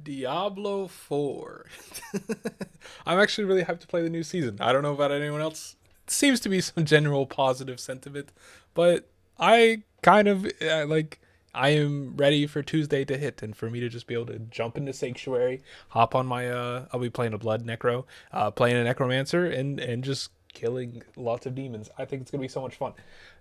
Diablo 4. I'm actually really hyped to play the new season. I don't know about anyone else. It seems to be some general positive sentiment, but I kind of I am ready for Tuesday to hit and for me to just be able to jump into Sanctuary, hop on my I'll be playing a blood necro, playing a necromancer and just killing lots of demons. I think it's going to be so much fun.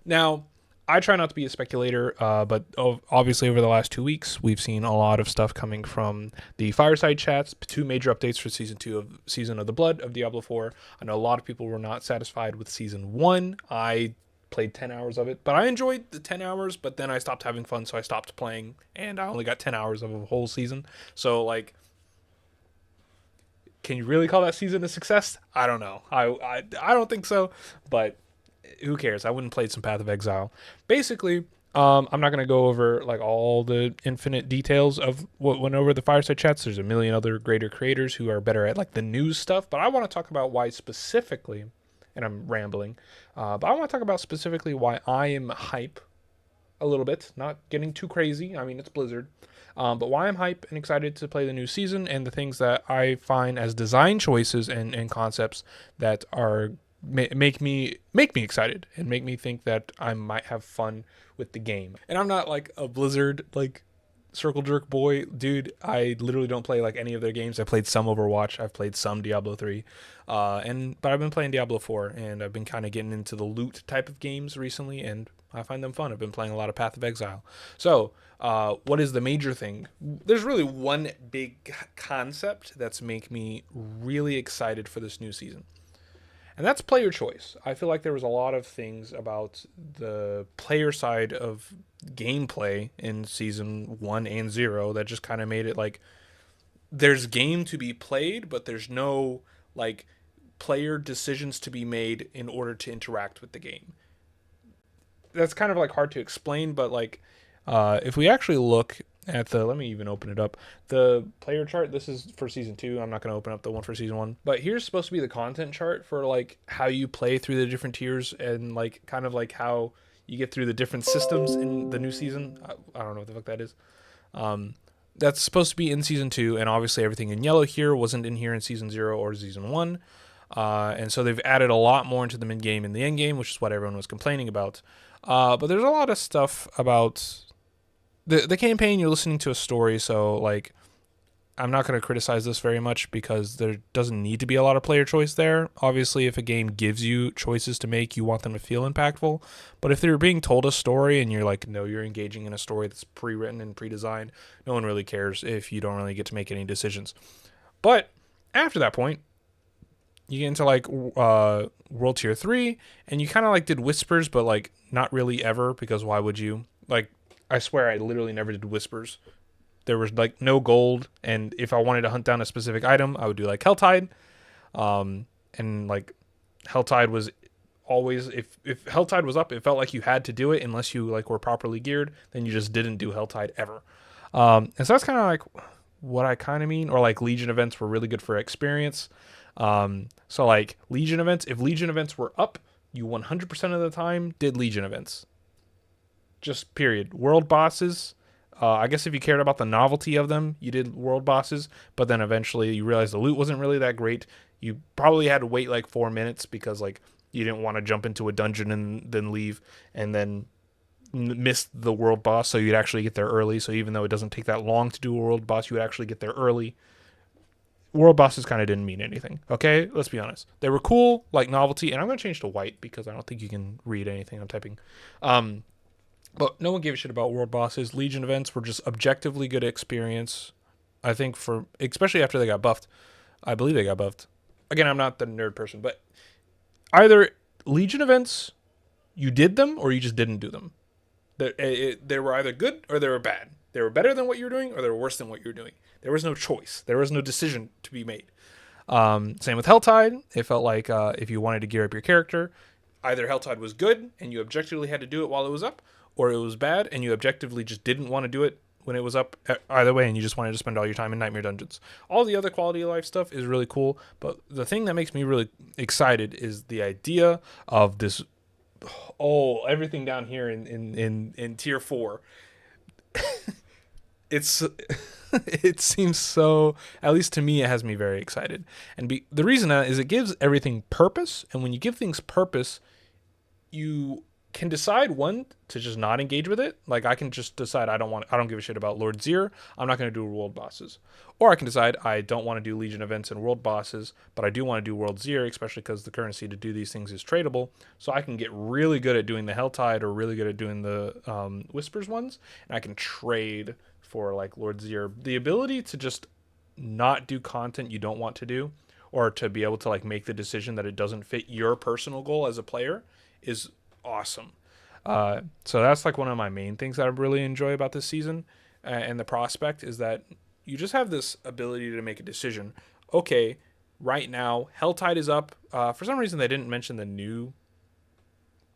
Now, I try not to be a speculator, but obviously over the last 2 weeks, we've seen a lot of stuff coming from the fireside chats. Two major updates for season 2 of Season of the Blood of Diablo 4. I know a lot of people were not satisfied with season 1. I played 10 hours of it, but I enjoyed the 10 hours, but then I stopped having fun, so I stopped playing, and I only got 10 hours of a whole season. So, like, can you really call that season a success? I don't know. I don't think so, but who cares? I wouldn't play some Path of Exile. Basically, I'm not going to go over like all the infinite details of what went over the fireside chats. There's a million other greater creators who are better at like the news stuff, but I want to talk about why specifically, and I'm rambling, but I want to talk about specifically why I am hype a little bit, not getting too crazy. I mean, it's Blizzard. But why I'm hype and excited to play the new season and the things that I find as design choices and concepts that are make me excited and make me think that I might have fun with the game. And I'm not like a Blizzard like circle jerk boy, dude. I literally don't play like any of their games. I played some Overwatch. I've played some Diablo 3, but I've been playing Diablo 4, and I've been kind of getting into the loot type of games recently, and I find them fun. I've been playing a lot of Path of Exile. So, what is the major thing? There's really one big concept that's make me really excited for this new season. And that's player choice. I feel like there was a lot of things about the player side of gameplay in season 1 and 0 that just kind of made it like there's game to be played, but there's no like player decisions to be made in order to interact with the game. That's kind of like hard to explain, but like if we actually look at the, let me even open it up, the player chart. This is for season 2. I'm not going to open up the one for season 1, but here's supposed to be the content chart for like how you play through the different tiers and like kind of like how you get through the different systems in the new season. I don't know what the fuck that is. That's supposed to be in season 2, and obviously everything in yellow here wasn't in here in season 0 or season 1. And so they've added a lot more into the mid game and the end game, which is what everyone was complaining about. But there's a lot of stuff about the campaign. You're listening to a story, so like I'm not going to criticize this very much because there doesn't need to be a lot of player choice there. Obviously, if a game gives you choices to make, you want them to feel impactful. But if they're being told a story and you're like, no, you're engaging in a story that's pre-written and pre-designed, no one really cares if you don't really get to make any decisions. But after that point, you get into like World Tier 3, and you kind of like did whispers, but like not really ever, because why would you? Like, I swear I literally never did whispers. There was like no gold, and if I wanted to hunt down a specific item, I would do like Helltide. And like Helltide was always, if Helltide was up, it felt like you had to do it unless you like were properly geared. Then you just didn't do Helltide ever. And so that's kind of like what I kind of mean. Or like Legion events were really good for experience. So like Legion events, if Legion events were up, you 100% of the time did Legion events. Just period. World bosses, I guess if you cared about the novelty of them, you did world bosses, but then eventually you realized the loot wasn't really that great. You probably had to wait like 4 minutes because like you didn't want to jump into a dungeon and then leave and then miss the world boss, so you'd actually get there early. So even though it doesn't take that long to do a world boss, you would actually get there early. World bosses kind of didn't mean anything. Okay, let's be honest. They were cool, like novelty, and I'm going to change to white because I don't think you can read anything I'm typing. But no one gave a shit about world bosses. Legion events were just objectively good experience. I think for, especially after they got buffed. I believe they got buffed. Again, I'm not the nerd person, but either Legion events, you did them or you just didn't do them. They were either good or they were bad. They were better than what you were doing or they were worse than what you were doing. There was no choice. There was no decision to be made. Same with Helltide. It felt like if you wanted to gear up your character, either Helltide was good and you objectively had to do it while it was up, or it was bad and you objectively just didn't want to do it when it was up. Either way, and you just wanted to spend all your time in Nightmare Dungeons. All the other quality of life stuff is really cool, but the thing that makes me really excited is the idea of this, everything down here in tier 4. It's It seems so, at least to me, it has me very excited. And the reason is it gives everything purpose. And when you give things purpose, you can decide when to just not engage with it. Like I can just decide I don't give a shit about Lord Zir. I'm not going to do world bosses. Or I can decide I don't want to do Legion events and world bosses, but I do want to do World Zir, especially because the currency to do these things is tradable. So I can get really good at doing the Helltide or really good at doing the Whispers ones, and I can trade for like Lord Zir. The ability to just not do content you don't want to do, or to be able to like make the decision that it doesn't fit your personal goal as a player is awesome. So that's like one of my main things that I really enjoy about this season, and the prospect is that you just have this ability to make a decision. Okay, right now Helltide is up. For some reason they didn't mention the new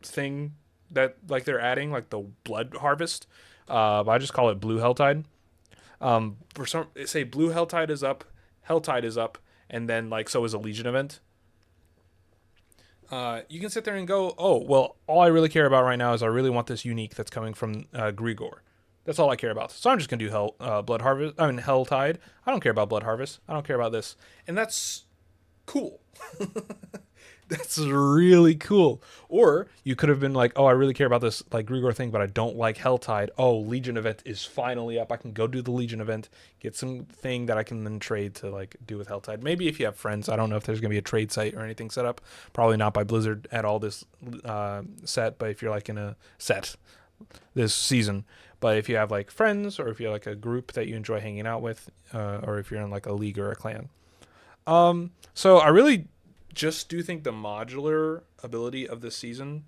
thing that like they're adding, like the blood harvest. But I just call it blue Helltide. For some, say blue Helltide is up, Helltide is up, and then like so is a Legion event. You can sit there and go, oh, well, all I really care about right now is I really want this unique that's coming from Grigor. That's all I care about. So I'm just going to do Blood Harvest. I mean, Helltide. I don't care about Blood Harvest. I don't care about this. And that's cool. That's really cool. Or you could have been like, oh, I really care about this like Grigor thing, but I don't like Helltide. Oh, Legion event is finally up. I can go do the Legion event, get some thing that I can then trade to like do with Helltide. Maybe if you have friends. I don't know if there's going to be a trade site or anything set up. Probably not by Blizzard at all this set, but if you're like in a set this season. But if you have like friends or if you're like a group that you enjoy hanging out with, or if you're in like a league or a clan. So I really just do think the modular ability of this season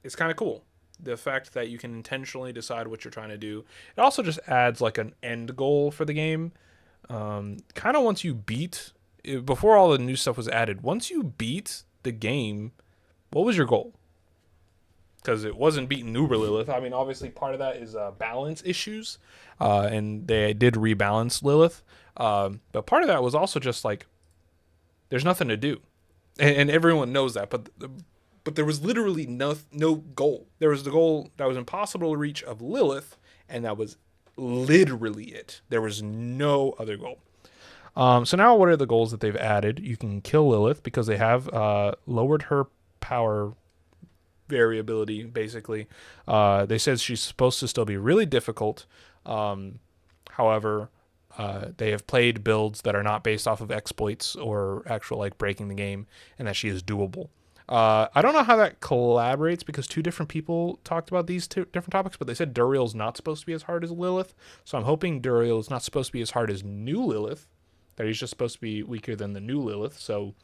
is kind of cool. The fact that you can intentionally decide what you're trying to do. It also just adds like an end goal for the game. Kind of once you beat, before all the new stuff was added, once you beat the game, what was your goal? Because it wasn't beating Uber Lilith. I mean, obviously part of that is balance issues, and they did rebalance Lilith. But part of that was also just like, there's nothing to do. And everyone knows that, but there was literally no goal. There was the goal that was impossible to reach of Lilith, and that was literally it. There was no other goal. So now what are the goals that they've added? You can kill Lilith because they have lowered her power variability, basically. They said she's supposed to still be really difficult. However, they have played builds that are not based off of exploits or actual like breaking the game, and that she is doable. I don't know how that collaborates because two different people talked about these two different topics, but they said Duriel's not supposed to be as hard as Lilith. So I'm hoping Duriel is not supposed to be as hard as new Lilith, that he's just supposed to be weaker than the new Lilith. So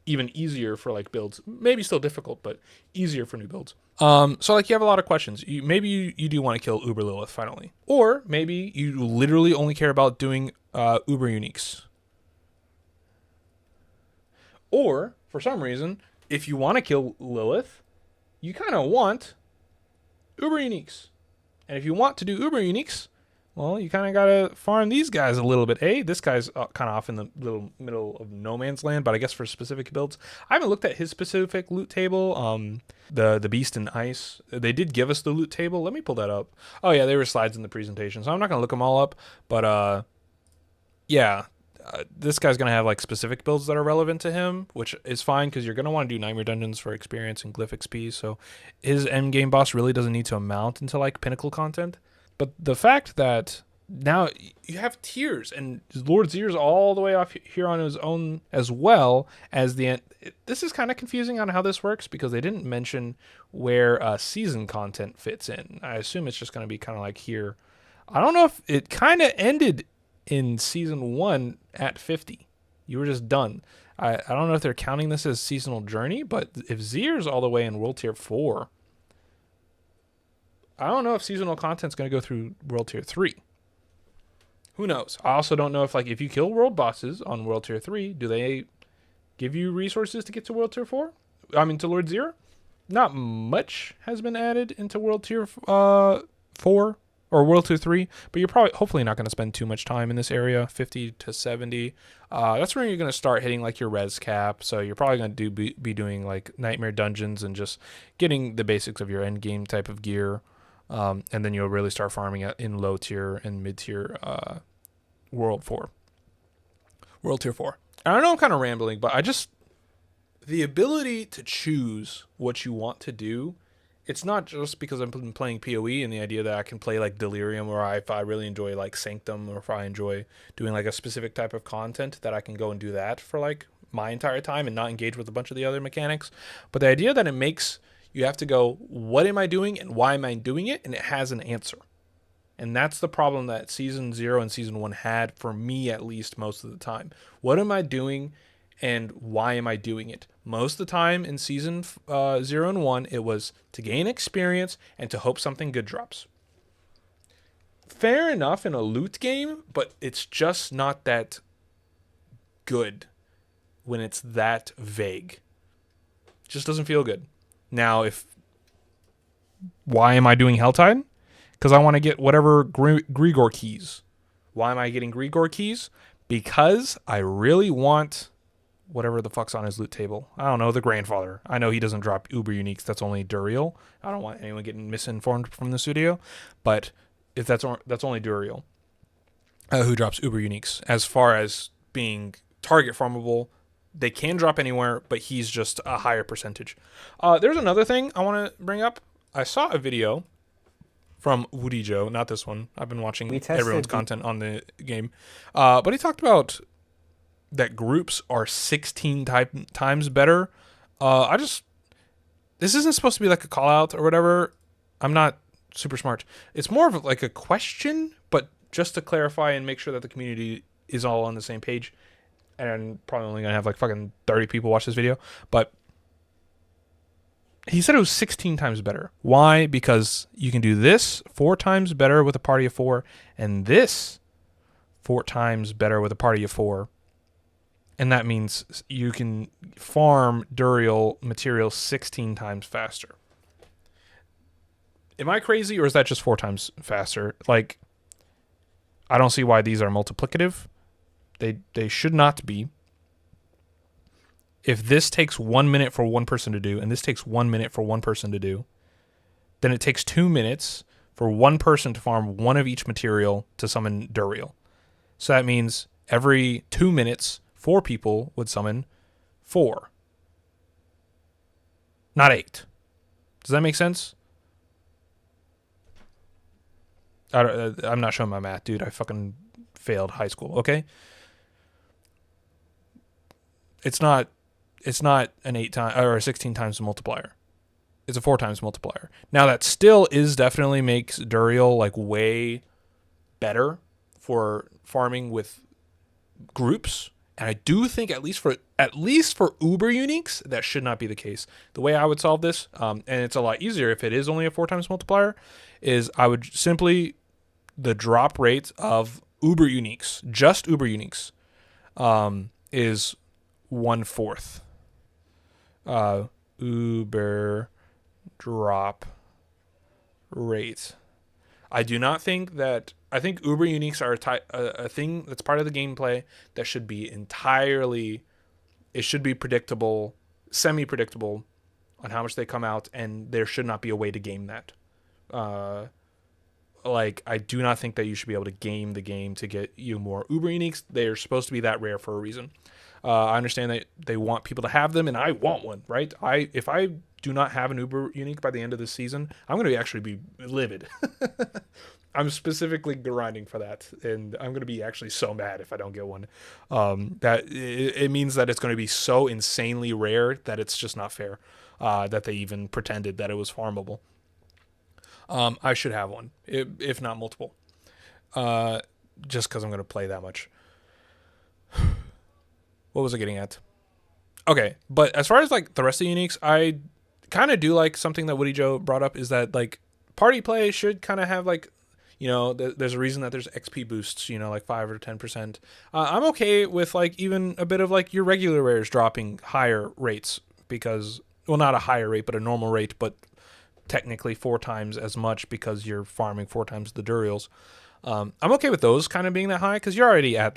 even easier for like builds, maybe still difficult, but easier for new builds. So like you have a lot of questions. Maybe you do want to kill Uber Lilith finally, or maybe you literally only care about doing Uber uniques, or for some reason, if you want to kill Lilith, you kind of want Uber uniques, and if you want to do Uber uniques, well, you kind of got to farm these guys a little bit. This guy's kind of off in the little middle of no man's land, but I guess for specific builds. I haven't looked at his specific loot table. The Beast in Ice. They did give us the loot table. Let me pull that up. Oh, yeah, there were slides in the presentation, so I'm not going to look them all up. But, yeah, this guy's going to have, like, specific builds that are relevant to him, which is fine because you're going to want to do Nightmare Dungeons for experience and Glyph XP, so his endgame boss really doesn't need to amount into, like, pinnacle content. But the fact that now you have tiers and Lord Zir's all the way off here on his own as well as the end. This is kind of confusing on how this works because they didn't mention where season content fits in. I assume it's just going to be kind of like here. I don't know if it kind of ended in season 1 at 50. You were just done. I don't know if they're counting this as seasonal journey, but if Zir's all the way in World Tier 4, I don't know if seasonal content's going to go through World Tier 3. Who knows? I also don't know if, like, if you kill world bosses on World Tier 3, do they give you resources to get to World Tier 4? I mean, to Lord Zir? Not much has been added into World Tier 4 or World Tier 3, but you're probably, hopefully not going to spend too much time in this area, 50 to 70. That's where you're going to start hitting, like, your res cap, so you're probably going to be doing, like, Nightmare Dungeons and just getting the basics of your end game type of gear. And then you'll really start farming in low tier and mid tier World 4. World Tier 4. And I know I'm kind of rambling, but the ability to choose what you want to do, it's not just because I'm playing PoE and the idea that I can play like Delirium, or if I really enjoy like Sanctum, or if I enjoy doing like a specific type of content, that I can go and do that for like my entire time and not engage with a bunch of the other mechanics. But the idea that it makes you have to go, what am I doing and why am I doing it? And it has an answer. And that's the problem that Season 0 and Season 1 had, for me at least, most of the time. What am I doing and why am I doing it? Most of the time in Season 0 and 1, it was to gain experience and to hope something good drops. Fair enough in a loot game, but it's just not that good when it's that vague. It just doesn't feel good. Now, why am I doing Helltide? Because I want to get whatever Grigor keys. Why am I getting Grigor keys? Because I really want whatever the fuck's on his loot table. I don't know, the Grandfather. I know he doesn't drop Uber Uniques. That's only Duriel. I don't want anyone getting misinformed from this video. But if that's only Duriel who drops Uber Uniques. As far as being target farmable, they can drop anywhere, but he's just a higher percentage. There's another thing I want to bring up. I saw a video from Woody Joe, not this one. I've been watching everyone's content on the game. But he talked about that groups are 16 times better. This isn't supposed to be like a call out or whatever. I'm not super smart. It's more of like a question, but just to clarify and make sure that the community is all on the same page. And probably only gonna have like fucking 30 people watch this video. But he said it was 16 times better. Why? Because you can do this 4 times better with a party of 4, and this 4 times better with a party of 4. And that means you can farm Duriel material 16 times faster. Am I crazy, or is that just 4 times faster? Like, I don't see why these are multiplicative. They should not be. If this takes 1 minute for one person to do, and this takes 1 minute for one person to do, then it takes 2 minutes for one person to farm one of each material to summon Duriel. So that means every 2 minutes, 4 people would summon 4. Not 8. Does that make sense? I'm not showing my math, dude. I fucking failed high school, okay? It's not an 8 times or a 16 times multiplier. It's a 4 times multiplier. Now that still definitely makes Duriel like way better for farming with groups. And I do think at least for Uber Uniques, that should not be the case. The way I would solve this, and it's a lot easier if it is only a 4 times multiplier, is I would simply, the drop rate of Uber Uniques, just Uber Uniques, is 1/4. Uber drop rate. I do not think that. I think Uber Uniques are a thing that's part of the gameplay that should be entirely. It should be predictable, semi-predictable, on how much they come out, and there should not be a way to game that. I do not think that you should be able to game the game to get you more Uber Uniques. They're supposed to be that rare for a reason. I understand that they want people to have them, and I want one, right? If I do not have an Uber Unique by the end of this season, I'm going to actually be livid. I'm specifically grinding for that, and I'm going to be actually so mad if I don't get one. That it means that it's going to be so insanely rare that it's just not fair that they even pretended that it was farmable. I should have one, if not multiple, just because I'm going to play that much. What was I getting at? Okay, but as far as like the rest of the uniques, I kind of do like something that Woody Joe brought up, is that like party play should kind of have like, there's a reason that there's XP boosts, like 5 or 10%. I'm okay with like even a bit of like your regular rares dropping higher rates, because, well, not a higher rate, but a normal rate, but technically 4 times as much because you're farming 4 times the Duriels. I'm okay with those kind of being that high, because you're already at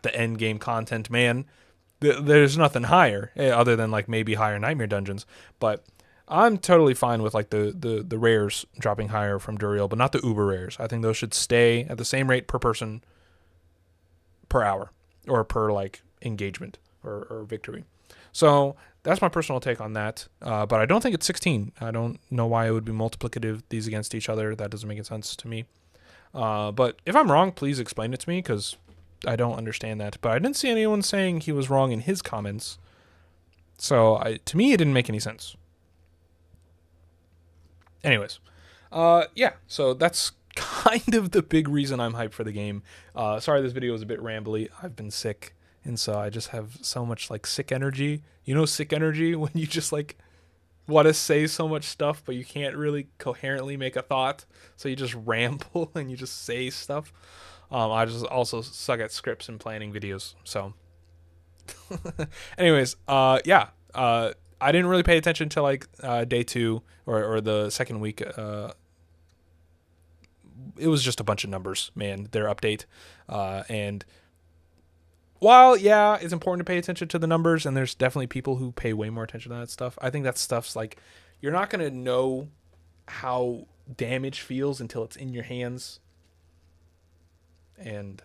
the end game content, man. There's nothing higher other than like maybe higher nightmare dungeons, but I'm totally fine with like the rares dropping higher from Duriel, but not the uber rares. I think those should stay at the same rate per person per hour or per like engagement or victory. So that's my personal take on that. But I don't think it's 16. I don't know why it would be multiplicative these against each other. That doesn't make any sense to me. But if I'm wrong, please explain it to me because I don't understand that. But I didn't see anyone saying he was wrong in his comments. So to me, it didn't make any sense. Anyways, yeah. So that's kind of the big reason I'm hyped for the game. Sorry, this video was a bit rambly. I've been sick, and so I just have so much like sick energy. You know, sick energy when you just like want to say so much stuff, but you can't really coherently make a thought, so you just ramble and you just say stuff. I just also suck at scripts and planning videos. So, anyways, yeah. I didn't really pay attention to like day two or the second week. It was just a bunch of numbers, man. Their update, and while yeah, it's important to pay attention to the numbers, and there's definitely people who pay way more attention to that stuff. I think that stuff's like you're not gonna know how damage feels until it's in your hands, and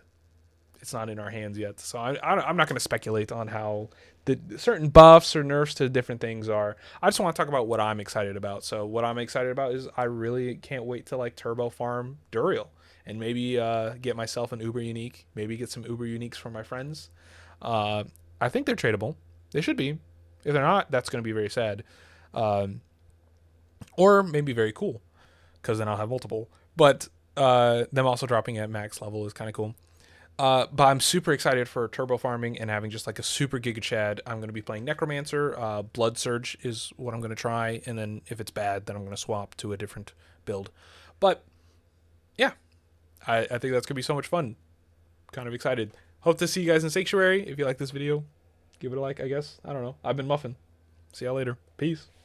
it's not in our hands yet. So I'm not going to speculate on how the certain buffs or nerfs to different things are. I just want to talk about what I'm excited about. So what I'm excited about is I really can't wait to like turbo farm Duriel and maybe get myself an Uber Unique. Maybe get some Uber Uniques from my friends. I think they're tradable. They should be. If they're not, that's going to be very sad. Or maybe very cool because then I'll have multiple. But them also dropping at max level is kind of cool. But I'm super excited for turbo farming and having just like a super giga chad. I'm going to be playing Necromancer. Blood Surge is what I'm going to try. And then if it's bad, then I'm going to swap to a different build. But yeah, I think that's going to be so much fun. Kind of excited. Hope to see you guys in Sanctuary. If you like this video, give it a like, I guess. I don't know. I've been Muffin. See y'all later. Peace.